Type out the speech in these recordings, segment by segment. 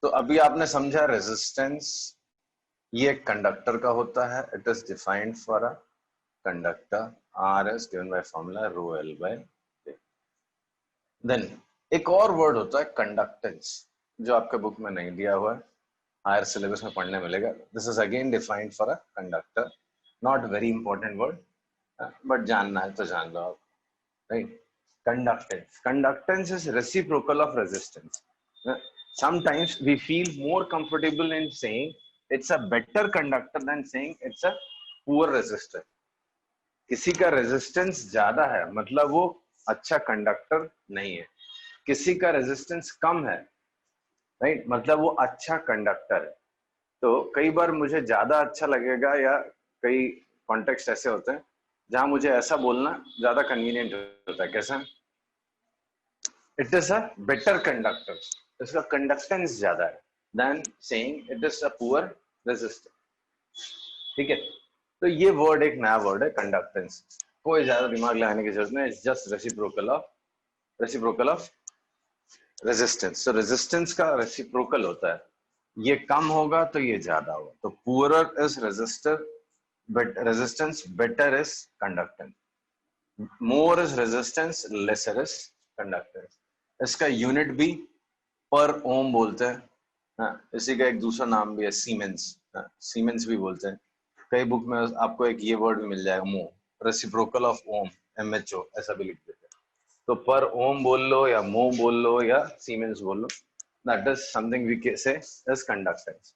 तो अभी आपने समझा रेजिस्टेंस ये कंडक्टर का होता है. It is defined for a conductor. R is given by formula rho L by K. Then एक और वर्ड होता है कंडक्टेंस, जो आपके बुक में नहीं दिया हुआ है, हायर सिलेबस में पढ़ने मिलेगा. This is again defined for a conductor. Not very important word, but जानना है तो जान लो आप. Right. Conductance. Conductance is reciprocal of resistance. Sometimes we feel more comfortable in saying it's a better conductor than saying it's a poor resistor. किसी का resistance ज्यादा है मतलब वो अच्छा कंडक्टर नहीं है. किसी का रेजिस्टेंस कम है, राइट, मतलब वो अच्छा कंडक्टर है. तो कई बार मुझे ज्यादा अच्छा लगेगा, या कई कॉन्टेक्स्ट ऐसे होते हैं जहां मुझे ऐसा बोलना ज्यादा कन्वीनियंट होता है. कैसा? It is a better conductor, इसका कंडक्टेंस ज्यादा है, then saying it is a poor resistor. ठीक है. तो ये वर्ड एक नया वर्ड है कंडक्टेंस. कोई ज्यादा दिमाग लगाने की जरूरत नहीं. It's just reciprocal of resistance. तो रेजिस्टेंस का रेसिप्रोकल होता है. ये कम होगा तो ये ज्यादा होगा. तो poorer is resistor, but resistance, better is conductance. More is resistance, lesser is conductance. इसका यूनिट भी पर ओम बोलते हैं. हाँ, इसी का एक दूसरा नाम भी है सीमेंस. सीमेंस भी बोलते हैं. कई बुक में आपको एक ये वर्ड भी मिल जाएगा, मो, रेसिप्रोकल ऑफ ओम, MHO, ऐसा भी लिख देते हैं. तो पर ओम बोल लो या मो बोल लो या सीमेंस बोल लो, दैट इज समथिंग वी से इज कंडक्टेंस.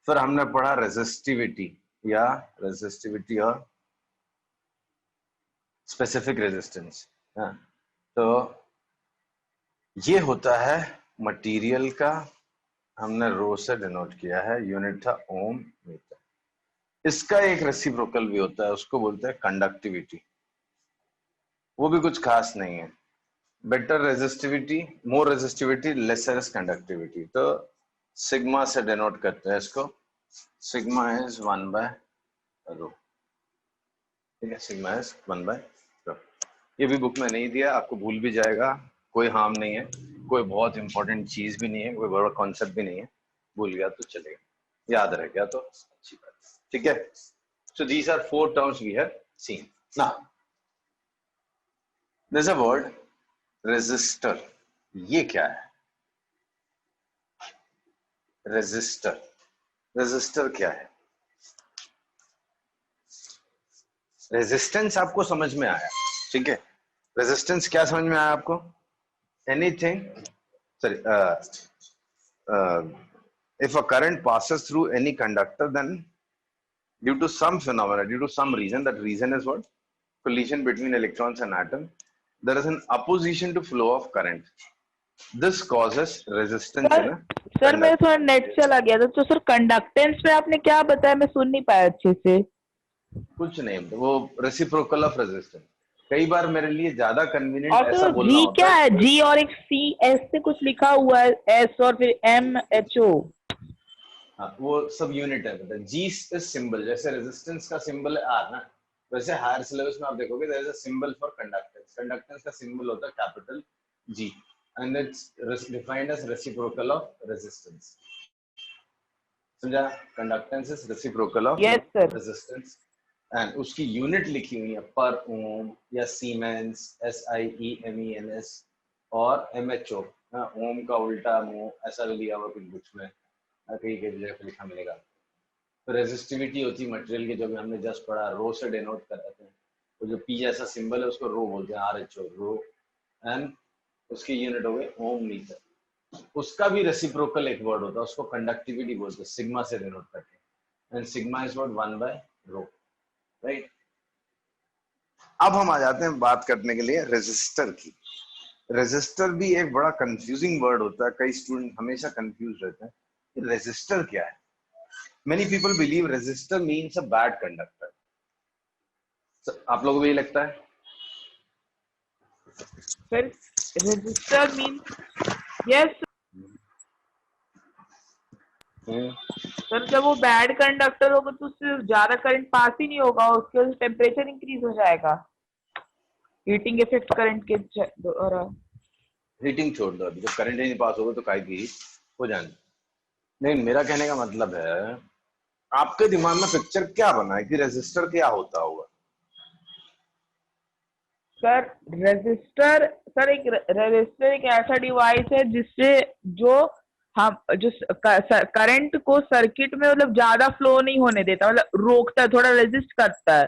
फिर हमने पढ़ा रेजिस्टिविटी और स्पेसिफिक रेजिस्टेंस. तो ये होता है मटेरियल का, हमने रो से डिनोट किया है, यूनिट था ओम मीटर. इसका एक रेसिप्रोकल भी होता है, उसको बोलते हैं कंडक्टिविटी. वो भी कुछ खास नहीं है. Better resistivity, more resistivity, lesser is conductivity. तो सिग्मा से डिनोट करते हैं इसको. Sigma is 1 by rho. ठीक है, सिग्मा इज 1 बाय रो. ये भी बुक में नहीं दिया, आपको भूल भी जाएगा, कोई हार्म नहीं है, कोई बहुत इंपॉर्टेंट चीज भी नहीं है, कोई बड़ा कॉन्सेप्ट भी नहीं है. भूल गया तो चलेगा, याद रह गया तो अच्छी बात. ठीक है. So these are 4 terms we have seen. Now, there's a word resistor. ये क्या है? Resistor. Resistor क्या है? Resistance आपको समझ में आया, ठीक है. Resistance क्या समझ में आया आपको? Anything, sorry, if a current passes through any conductor, then due to some phenomena, due to some reason, that reason is what? Collision between electrons and atom, there is an opposition to flow of current. This causes resistance in a sir मेरा थोड़ा net चला गया था. तो sir conductance में आपने क्या बताया, मैं सुन नहीं पाया अच्छे से. कुछ नहीं, वो रेसिप्रोकल ऑफ रेजिस्टेंस. कई बार मेरे लिए ज्यादा कन्वीनियंट और ऐसा तो बोलना जी होता क्या है. है? जी और एक सी एस से कुछ लिखा हुआ है, एस और फिर MHO. हाँ, वो सब यूनिट है. मतलब जी इज सिंबल, जैसे रेजिस्टेंस का सिंबल है आर ना, वैसे हायर सिलेबस में आप देखोगे there is a symbol for conductance. Conductance का सिंबल होता है capital G, and it's defined as reciprocal of resistance. समझा? Conductance is reciprocal of yes sir. Resistance, and उसकी यूनिट लिखी हुई है पर ओम या सीमेंस, SIEMENS, और MHO. ओम का उल्टा मो, ऐसा भी लिया हुआ कुछ बुक्स में, कहीं कहीं जगह लिखा मिलेगा. तो रेजिस्टिविटी होती है मटेरियल की, जो भी हमने जस्ट पढ़ा, रो से डिनोट कर देते हैं. तो जो पी जैसा सिंबल है उसको रो बोलते हैं, RHO, रो, एंड उसकी यूनिट हो गई ओम मीटर. उसका भी रेसिप्रोकल एक वर्ड होता है, उसको कंडक्टिविटी बोलते हैं, सिग्मा से डिनोट करके. And sigma is what? 1 by rho. Right. अब हम आ जाते हैं बात करने के लिए रेजिस्टर की. रेजिस्टर भी एक बड़ा कंफ्यूजिंग वर्ड होता है. कई स्टूडेंट हमेशा कंफ्यूज रहते हैं कि रेजिस्टर क्या है. Many people believe resistor means a bad conductor. So, आप लोगों को भी लगता है? Sir register means yes sir, जब वो बैड कंडक्टर होगा तो उससे ज्यादा करंट पास ही नहीं होगा, उसके वजह से टेम्परेचर इंक्रीज हो जाएगा, हीटिंग इफेक्ट करंट के द्वारा. हीटिंग छोड़ दो, अभी जब करंट ही नहीं पास होगा तो काहे की हीट हो जाने. नहीं, मेरा कहने का मतलब है आपके दिमाग में पिक्चर क्या बना है कि रेजिस्टर क्या होता होगा? सर रेजिस्टर, सर एक रेजिस्टर एक ऐसा डिवाइस है जिससे जो हम जो करंट को सर्किट में मतलब ज्यादा फ्लो नहीं होने देता, मतलब रोकता है, थोड़ा रेजिस्ट करता है,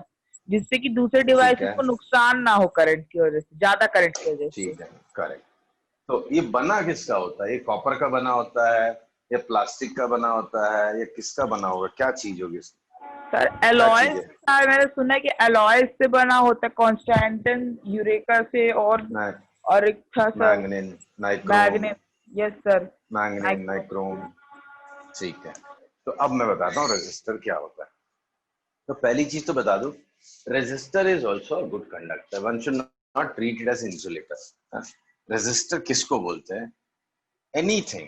जिससे कि दूसरे ठीक डिवाइसेस है, को नुकसान ना हो करंट की वजह से, ज्यादा करंट की वजह से। ठीक है, करेक्ट। तो ये बना किसका होता है? ये कॉपर का बना होता है या प्लास्टिक का बना होता है या किसका बना होगा? क्या चीज होगी इसमें? सर क्या चीज एलॉयज, है? सर मैंने सुना है कि एलॉयज से बना होता है, कॉन्स्टेंटिन यूरेका से, और एक था sir manganin, nichrome, magnet. Yes sir. Manganin, micro. Nichrome. ठीक है, तो अब मैं बताता हूँ रेजिस्टर क्या होता है। तो पहली चीज तो बता दूं, resistor is also a good conductor, one should not treat it as insulator. Resistor किसको बोलते हैं? Anything,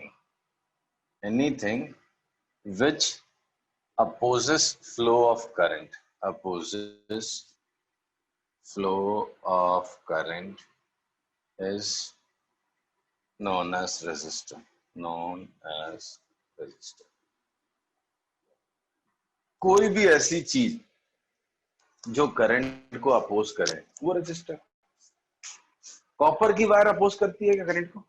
anything which opposes flow of current, opposes flow of current is known as resistor, known as resistor। कोई भी ऐसी चीज जो current को oppose करे वो रेजिस्टर। कॉपर की वायर अपोज करती है क्या करंट को?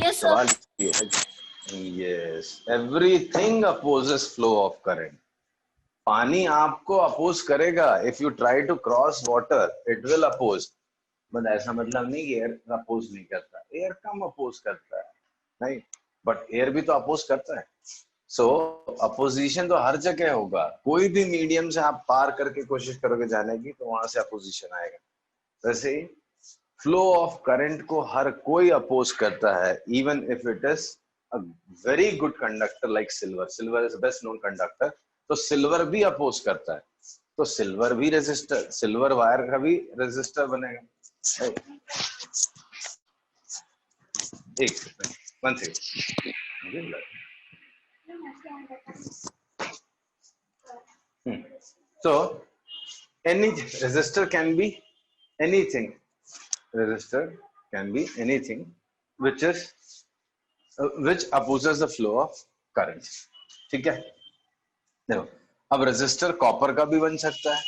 Yes, sir. सवाल ये है। Yes, everything opposes flow of current. पानी आपको अपोज करेगा, if you try to cross water it will oppose, but ऐसा मतलब नहीं कि एयर अपोज नहीं करता, एयर कम अपोज करता है, नहीं, बट एयर भी तो अपोज करता है। सो अपोजिशन तो हर जगह होगा, कोई भी मीडियम से आप पार करके कोशिश करोगे जाने की तो वहां से अपोजिशन आएगा। वैसे ही फ्लो ऑफ करंट को हर कोई अपोज करता है, even if it is a very good conductor like silver. Silver is best known conductor, तो सिल्वर भी अपोज करता है, तो सिल्वर भी रेजिस्टर, सिल्वर वायर का भी रेजिस्टर बनेगा। एक second, one second. So any resistor can be anything, resistor can be anything which is which opposes the flow of current। ठीक है, देखो अब रेजिस्टर कॉपर का भी बन सकता है।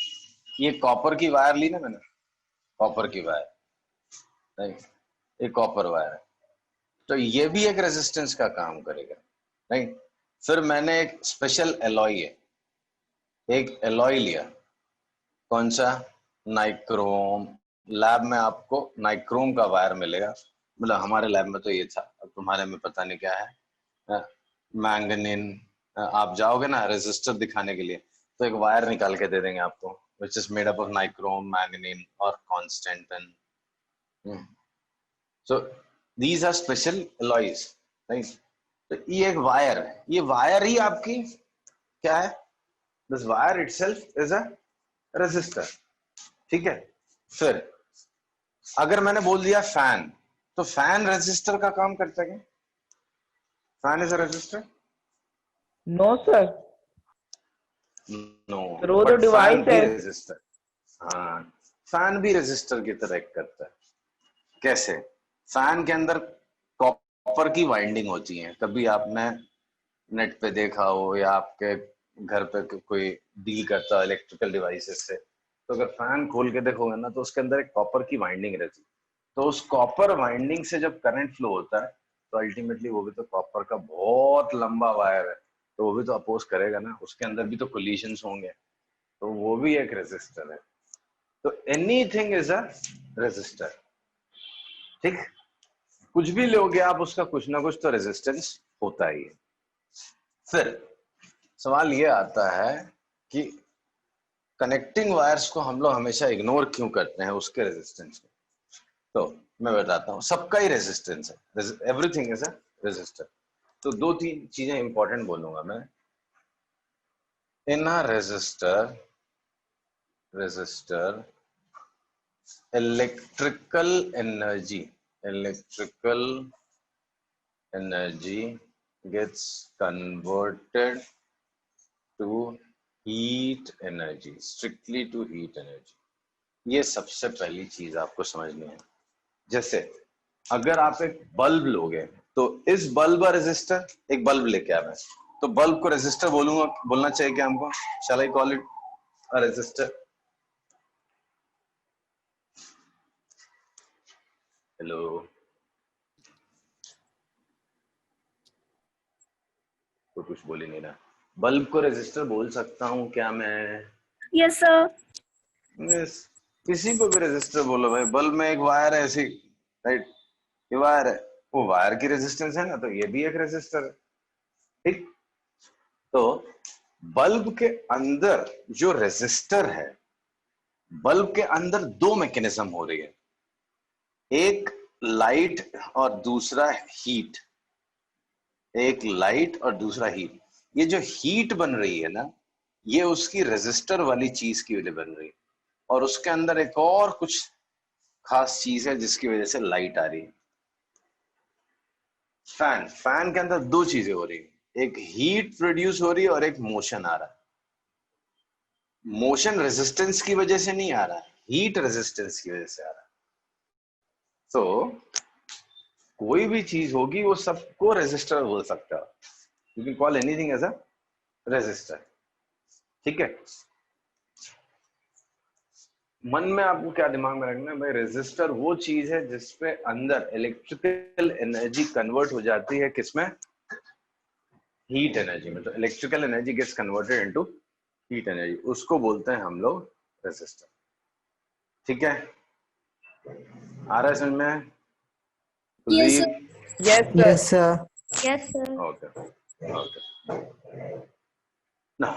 ये कॉपर की वायर ली ना मैंने, कॉपर की वायर, नहीं, ये कॉपर वायर है, तो ये भी एक रेजिस्टेंस का काम करेगा, नहीं। फिर मैंने एक स्पेशल एलॉय है, एक एलॉय लिया, कौन सा? नाइक्रोम। लैब में आपको नाइक्रोम का वायर मिलेगा, मतलब हमारे लैब में तो ये था, अब तुम्हारे में पता नहीं क्या है। मैंगनीन, आप जाओगे ना रेजिस्टर दिखाने के लिए तो एक वायर निकाल के दे देंगे आपको, which is made up of nichrome, manganin और constantan. So these are special alloys, right. तो ये एक वायर है, ये वायर ही आपकी क्या है? This wire itself is a resistor, ठीक है। फिर अगर मैंने बोल दिया फैन, तो फैन रेजिस्टर का काम करता है क्या? Fan is a resistor? No sir, no, वो तो बट फैन डिवाइस भी है। रेजिस्टर, हाँ, फैन भी रेजिस्टर की तरह एक्ट करता है। कैसे? फैन के अंदर कॉपर की वाइंडिंग होती है, कभी आपने नेट पे देखा हो या आपके घर पे कोई डील करता है इलेक्ट्रिकल डिवाइसेस से, तो अगर फैन खोल के देखोगे ना तो उसके अंदर एक कॉपर की वाइंडिंग रहती है, तो उस कॉपर वाइंडिंग से जब करंट फ्लो होता है तो अल्टीमेटली वो भी तो कॉपर का बहुत लंबा वायर है, तो वो भी तो अपोज करेगा ना, उसके अंदर भी तो कोलिजन्स होंगे, तो वो भी एक रेजिस्टर है। तो एनीथिंग इज अ रेजिस्टर, ठीक। कुछ भी लोगे आप, उसका कुछ ना कुछ तो रेजिस्टेंस होता ही है। फिर सवाल ये आता है कि कनेक्टिंग वायर्स को हम लोग हमेशा इग्नोर क्यों करते हैं उसके रेजिस्टेंस को? तो मैं बताता हूँ, सबका ही रेजिस्टेंस है, एवरीथिंग इज अ रेजिस्टर। तो दो तीन चीजें इंपॉर्टेंट बोलूंगा मैं। In a resistor, electrical energy, electrical energy gets converted to heat energy, strictly to heat energy। ये सबसे पहली चीज आपको समझनी है। जैसे अगर आप एक बल्ब लोगे, तो इस बल्ब रेजिस्टर, एक बल्ब लेके आया मैं, तो बल्ब को रेजिस्टर बोलूंगा, बोलना चाहिए क्या हमको? Shall I call it a resistor? Hello, तो कुछ बोल ही नहीं रहा। बल्ब को रेजिस्टर बोल सकता हूँ क्या मैं? Yes, sir. Yes, किसी को भी रेजिस्टर बोलो भाई। बल्ब में एक वायर है ऐसी, राइट, ये वायर है, वो वायर की रेजिस्टेंस है ना, तो ये भी एक रेजिस्टर है, ठीक। तो बल्ब के अंदर जो रेजिस्टर है, बल्ब के अंदर दो मैकेनिज्म हो रही है, एक लाइट और दूसरा हीट। एक लाइट और दूसरा हीट। ये जो हीट बन रही है ना, ये उसकी रेजिस्टर वाली चीज की वजह बन रही है, और उसके अंदर एक और कुछ खास चीज है जिसकी वजह से लाइट आ रही है। फैन के अंदर दो चीजें हो रही है, एक हीट प्रोड्यूस हो रही है और एक मोशन आ रहा है। मोशन रेजिस्टेंस की वजह से नहीं आ रहा है, हीट रेजिस्टेंस की वजह से आ रहा है। तो कोई भी चीज होगी वो सबको रेजिस्टर बोल सकता है, you can call anything as a resistor, ठीक है। मन में आपको क्या दिमाग में रखना है भाई, रेजिस्टर वो चीज है जिसपे अंदर इलेक्ट्रिकल एनर्जी कन्वर्ट हो जाती है, किसमें? हीट एनर्जी में। तो electrical energy gets converted into heat energy, उसको बोलते हैं हम लोग रेजिस्टर, ठीक है। आ रहा है समझ में? Yes, sir. Yes, sir. Yes, sir. Yes, sir. Okay okay, ना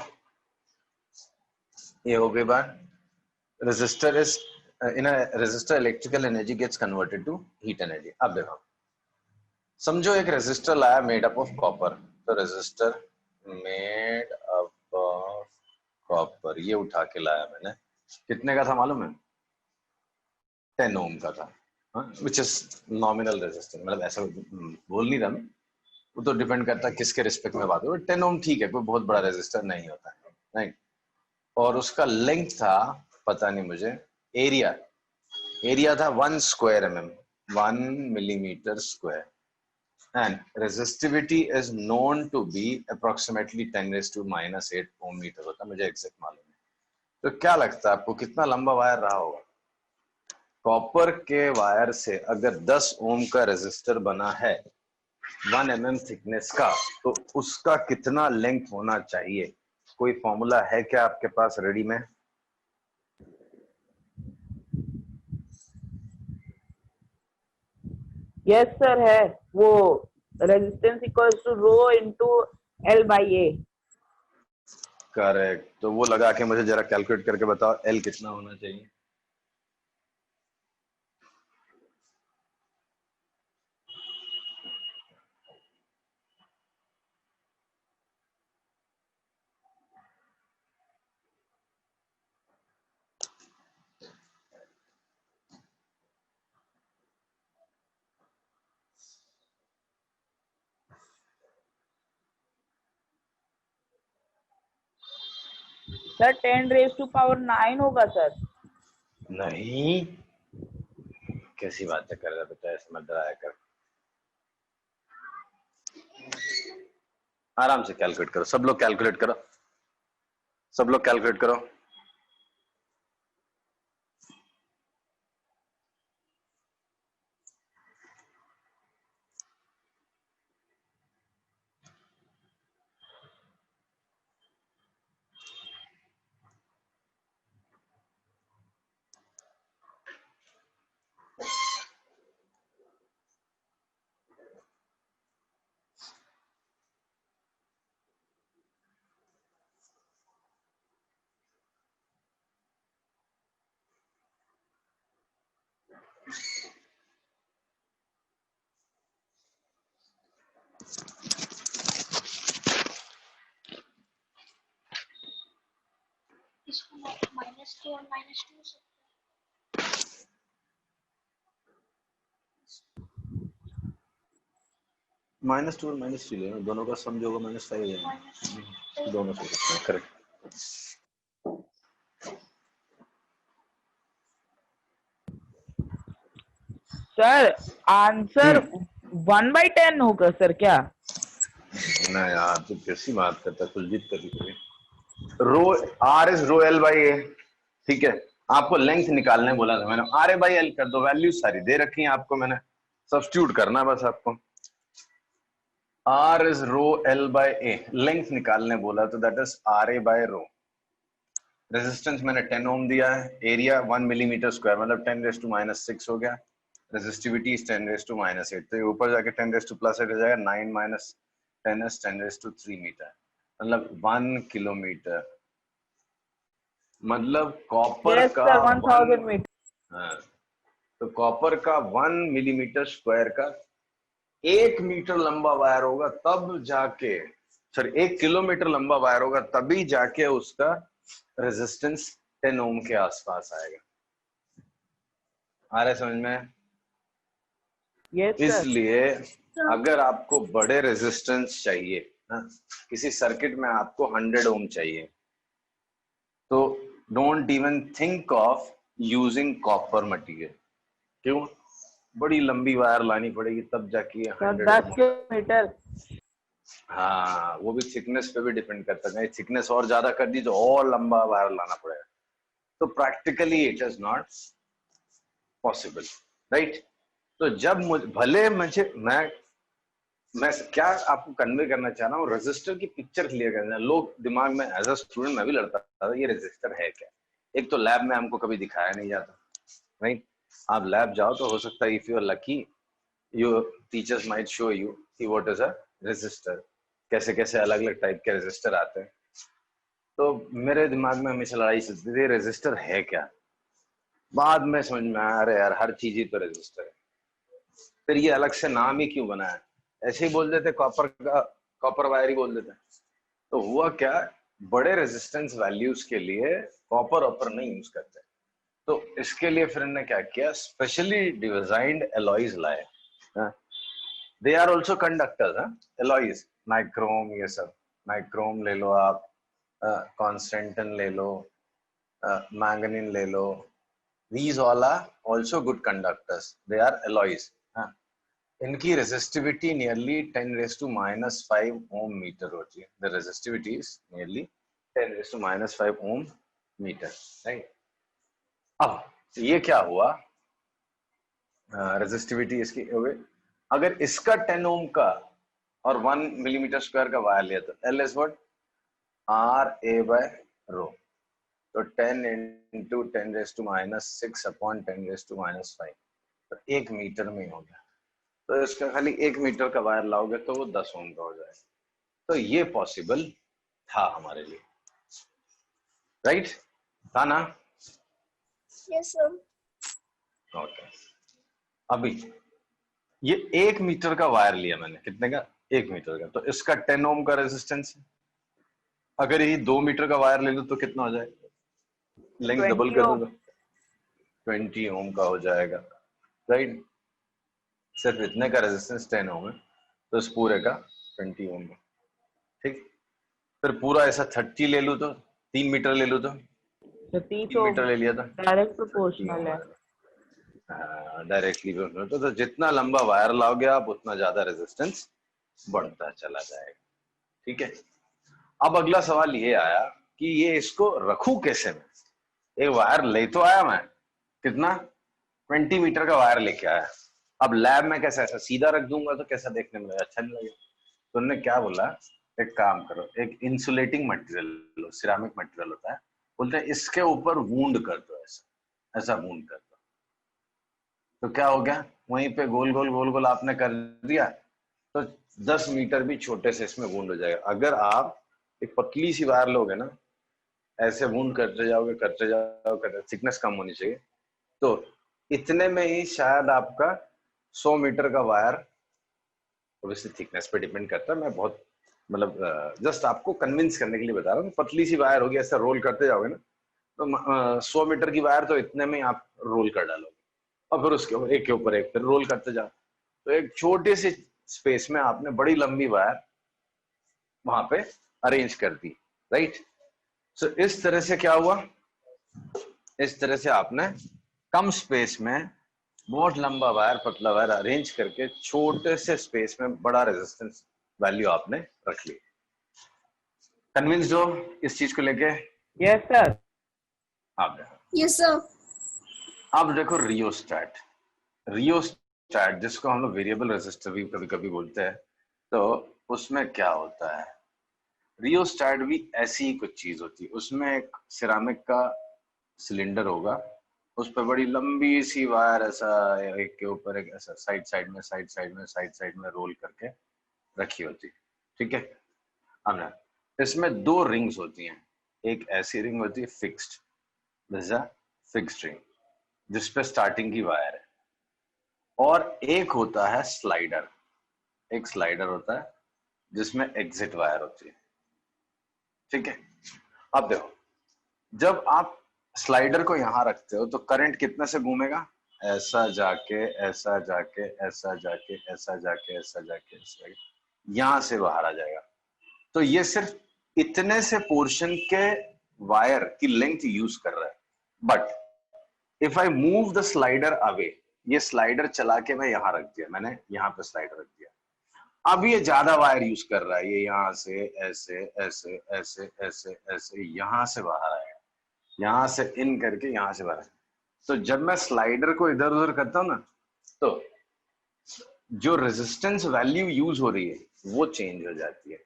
ये हो गई बात। Resistor is in a resistor electrical energy gets converted to heat energy. अब देखो, समझो एक रेजिस्टर लाया मेड अप ऑफ कॉपर, तो resistor made up of copper ये उठा के लाया मैंने, कितने का था मालूम है? 10 ओम का था, विच इज नॉमिनल रेजिस्टेंस, मतलब ऐसा बोल नहीं रहा मैं, वो तो डिपेंड करता है किसके रिस्पेक्ट में बात हो। 10 ओम ठीक है, कोई बहुत बड़ा रेजिस्टर नहीं होता है, राइट। और उसका लेंथ था, पता नहीं मुझे, एरिया एरिया था 1 square mm, 1 millimeter square, and resistivity is known to be approximately 10⁻⁻8 ohm meter होता है, मुझे एग्जैक्ट मालूम है। तो क्या लगता है आपको कितना लंबा वायर रहा होगा? कॉपर के वायर से अगर 10 ओम का रेजिस्टर बना है 1 mm थिकनेस का, तो उसका कितना लेंथ होना चाहिए? कोई फॉर्मूला है क्या आपके पास रेडी में? Yes, sir है वो, resistance equals to rho into L by A। Correct, तो वो लगा के मुझे जरा कैलकुलेट करके बताओ एल कितना होना चाहिए। सर 10⁻⁹ होगा सर। नहीं, कैसी बातें कर रहा बेटा, ऐसे मत डराया कर, आराम से कैलकुलेट करो, सब लोग कैलकुलेट करो, सब लोग कैलकुलेट करो। इसको -2 और -2 से -2 और -3 लेना, दोनों का सम जो होगा -5 हो जाएगा, दोनों से करेक्ट। सर आंसर 1/10 होगा सर क्या? ना यार, तू कैसी बात करता है कुलजीत कभी कभी। Rho R is rho L by A, ठीक है। आपको लेंथ निकालने बोला था मैंने, आर ए बाई एल कर दो, वैल्यू सारी दे रखी है आपको, मैंने सब्स्टिट्यूट करना है बस आपको। R is rho L by A, length निकालने बोला तो that is R A by rho. Resistance मैंने 10 ओम दिया है, एरिया 1 मिलीमीटर स्क्वायर मतलब 10⁻⁻6 हो गया। रेजिस्टिविटी इज 10⁻⁻8, तो ये ऊपर जाके 10⁻+8 हो जाएगा, 9 माइनस 10 इज 10⁻3 मीटर, मतलब 1 किलोमीटर। मतलब कॉपर यस का सर 1000 मीटर। हाँ, तो कॉपर का 1 मिलीमीटर स्क्वायर का 1 मीटर लंबा वायर होगा तब जाके, सॉरी 1 किलोमीटर लंबा वायर होगा तभी जाके उसका रेजिस्टेंस 10 ओम के आसपास आएगा। आ रहा है समझ में? Yes sir. इसलिए अगर आपको बड़े रेजिस्टेंस चाहिए ना, किसी सर्किट में आपको 100 ओम चाहिए, तो don't even think of using copper material. क्यों? बड़ी लंबी वायर लानी पड़ेगी तब जाके ये 100 10 ओम होता है। किलोमीटर। हाँ, वो भी थिकनेस पे भी डिपेंड करता है, थिकनेस और ज्यादा कर दी तो और लंबा वायर लाना पड़ेगा, तो practically it is not possible, right. तो जब भले मुझे मैं क्या आपको कन्वे करना चाह रहा हूँ, रेजिस्टर की पिक्चर क्लियर करना। लोग दिमाग में, एज अ स्टूडेंट मैं भी लड़ता था, ये रेजिस्टर है क्या। एक तो लैब में हमको कभी दिखाया नहीं जाता, राइट। आप लैब जाओ तो हो सकता है, if you are lucky, your teachers might show you कि व्हाट इज अ रेजिस्टर, कैसे कैसे अलग अलग टाइप के रेजिस्टर आते हैं। तो मेरे दिमाग में हमेशा लड़ाई चलती थी, रेजिस्टर है क्या। बाद में समझ में आया, अरे यार हर चीज ही तो रेजिस्टर है। फिर ये अलग से नाम ही क्यों बना है, ऐसे ही बोल देते कॉपर का, कॉपर वायर ही बोल देते। तो हुआ क्या, बड़े रेजिस्टेंस वैल्यूज के लिए कॉपर ऑपर नहीं यूज करते, तो इसके लिए फिर इन्होंने क्या किया, स्पेशली डिजाइंड एलॉयज लाए। They are also conductors, alloys, nichrome, ये सब नाइक्रोम ले लो आप, कॉन्स्टेंटन ले लो, मैंगनीन ले लो, these all are also good conductors, they are alloys। इनकी रेजिस्टिविटी नियरली 10⁻⁻5 ओम मीटर होती है। The resistivity is nearly 10⁻⁻5 ohm metre, right. अब ये क्या हुआ, रेजिस्टिविटी इसकी हो गई। अगर इसका 10 ओम का और 1 मिलीमीटर स्क्वायर का वायर लिया तो L is what, R A by rho, तो 10 इंटू 10⁻⁻6 अपॉन 10⁻⁻5, तो 1 मीटर में हो गया। तो इसका खाली 1 मीटर का वायर लाओगे तो वो 10 ओम का हो जाएगा। तो ये पॉसिबल था हमारे लिए, राइट, था ना? Yes sir. ओके, अभी ये 1 मीटर का वायर लिया मैंने, कितने का, 1 मीटर का, तो इसका 10 ओम का रेजिस्टेंस है। अगर ये 2 मीटर का वायर ले लो तो कितना हो जाएगा, लेंथ डबल 20 कर ओम। दो, 20 ओम का हो जाएगा, राइट। सिर्फ इतने का रेजिस्टेंस 10 ओम है, तो इस पूरे का 20 ओम है, ठीक। फिर पूरा ऐसा 30 ले लूं तो, 3 मीटर ले लूं तो, तो 30 3 ओम मीटर ले लिया था, डायरेक्ट 30 प्रोपोर्शनल ओम है। आएगा डायरेक्टली। तो जितना लंबा वायर लाओगे आप उतना ज्यादा रेजिस्टेंस बढ़ता चला जाएगा, ठीक है। अब अगला सवाल ये आया कि ये इसको रखूं कैसे मैं, एक वायर ले तो आया मैं, कितना, 20 मीटर का वायर लेके आया। अब लैब में कैसा, ऐसा सीधा रख दूंगा तो कैसा देखने में अच्छा नहीं लगेगा। तो उन्होंने क्या बोला, एक काम करो, एक इंसुलेटिंग मटेरियल लो, सिरामिक मटेरियल होता है, बोलते हैं इसके ऊपर वूंड कर दो, ऐसा ऐसा वूंड कर दो। तो क्या हो गया, वहीं पे गोल गोल गोल गोल आपने कर दिया, तो 10 मीटर भी छोटे से इसमें वूंड हो जाएगा। अगर आप एक पतली सी वायर लोगे ना, ऐसे वूंड करते जाओगे करते जाओगे, थिकनेस कम होनी चाहिए, तो इतने में ही शायद आपका 100 मीटर का वायर, ऑब्वियसली थिकनेस पे डिपेंड करता है, मैं बहुत मतलब जस्ट आपको कन्विंस करने के लिए बता रहा हूँ, पतली सी वायर होगी, ऐसा रोल करते जाओगे ना, तो 100 मीटर की वायर तो इतने में ही आप रोल कर डालोगे, और फिर उसके ऊपर एक के ऊपर एक फिर रोल करते जाओ, तो एक छोटे से स्पेस में आपने बड़ी लंबी वायर वहां पे अरेंज कर दी, राइट। सो इस तरह से क्या हुआ, इस तरह से आपने कम स्पेस में बहुत लंबा वायर पतला वायर अरेंज करके छोटे से स्पेस में बड़ा रेजिस्टेंस वैल्यू आपने रख ली। कन्विंस्ड हो इस चीज को लेके? Yes sir. आप यस सर। अब देखो रियोस्टैट। रियोस्टैट जिसको हम लोग वेरिएबल रेजिस्टर भी कभी कभी बोलते हैं, तो उसमें क्या होता है? रियोस्टैट भी ऐसी ही कुछ चीज होती है। उसमें एक सिरामिक का सिलेंडर होगा, उस पर बड़ी लंबी सी वायर ऐसा एक के ऊपर एक ऐसा साइड साइड में रोल करके रखी होती है, ठीक है। अब ना इसमें दो रिंग्स होती हैं। एक ऐसी रिंग होती है fixed, this is a fixed ring जिसपे स्टार्टिंग की वायर है, और एक होता है स्लाइडर। एक स्लाइडर होता है जिसमें एग्जिट वायर होती है, ठीक है। अब देखो, जब आप स्लाइडर को यहां रखते हो तो करंट कितने से घूमेगा? ऐसा जाके ऐसा जाके ऐसा जाके ऐसा जाके ऐसा जाके ऐसा यहां से बाहर आ जाएगा। तो ये सिर्फ इतने से पोर्शन के वायर की लेंथ यूज कर रहा है। But if I move the slider away, ये स्लाइडर चला के मैं यहां रख दिया, मैंने यहां पे स्लाइडर रख दिया, अब ये ज्यादा वायर यूज कर रहा है, ये यहां से ऐसे ऐसे ऐसे ऐसे ऐसे यहां से बाहर आएगा, यहां से इन करके यहां से बाहर। तो जब मैं स्लाइडर को इधर उधर करता हूं ना, तो जो रेजिस्टेंस वैल्यू यूज हो रही है वो चेंज हो जाती है।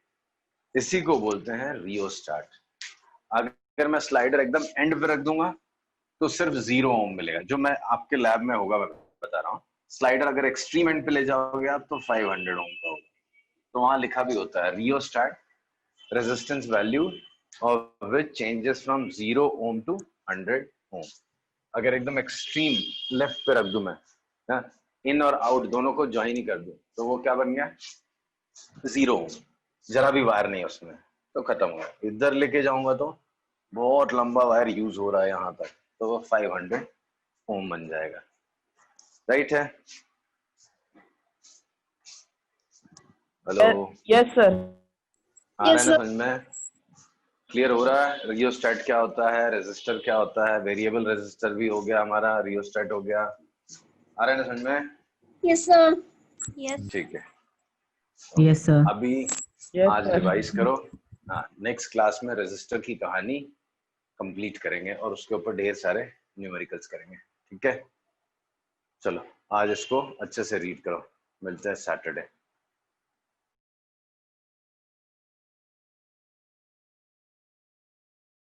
इसी को बोलते हैं रियोस्टाट। अगर मैं स्लाइडर एकदम एंड पे रख दूंगा तो सिर्फ 0 ओम मिलेगा, जो मैं आपके लैब में होगा मैं बता रहा हूँ। स्लाइडर अगर एक्सट्रीम एंड पे ले जाओगे आप तो 500 ओम का होगा। तो वहां लिखा भी होता है rheostat resistance value of which changes from 0 ohm to 100 ohm। अगर एकदम एक्सट्रीम लेफ्ट पे रख दूं मैं, इन और आउट दोनों को ज्वाइन ही कर दूं, तो वो क्या बन गया? 0 ओम, जरा भी वायर नहीं उसमें, तो खत्म हो गया। इधर लेके जाऊंगा तो बहुत लंबा वायर यूज हो रहा है यहां तक, तो वो 500 ओम बन जाएगा। राइट है? Hello, yes sir. आ रहा है ना समझ में? क्लियर हो रहा है? रियोस्टैट क्या होता है, रेजिस्टर क्या होता है, वेरिएबल रेजिस्टर भी हो गया हमारा, रियोस्टैट हो गया। आ रहा है ना समझ में? Yes sir. यस। ठीक है, यस सर। अभी यस आज सर। रिवाइज करो। हाँ, नेक्स्ट क्लास में रेजिस्टर की कहानी कंप्लीट करेंगे और उसके ऊपर ढेर सारे न्यूमेरिकल्स करेंगे, ठीक है। चलो आज इसको अच्छे से रीड करो, मिलते हैं सैटरडे।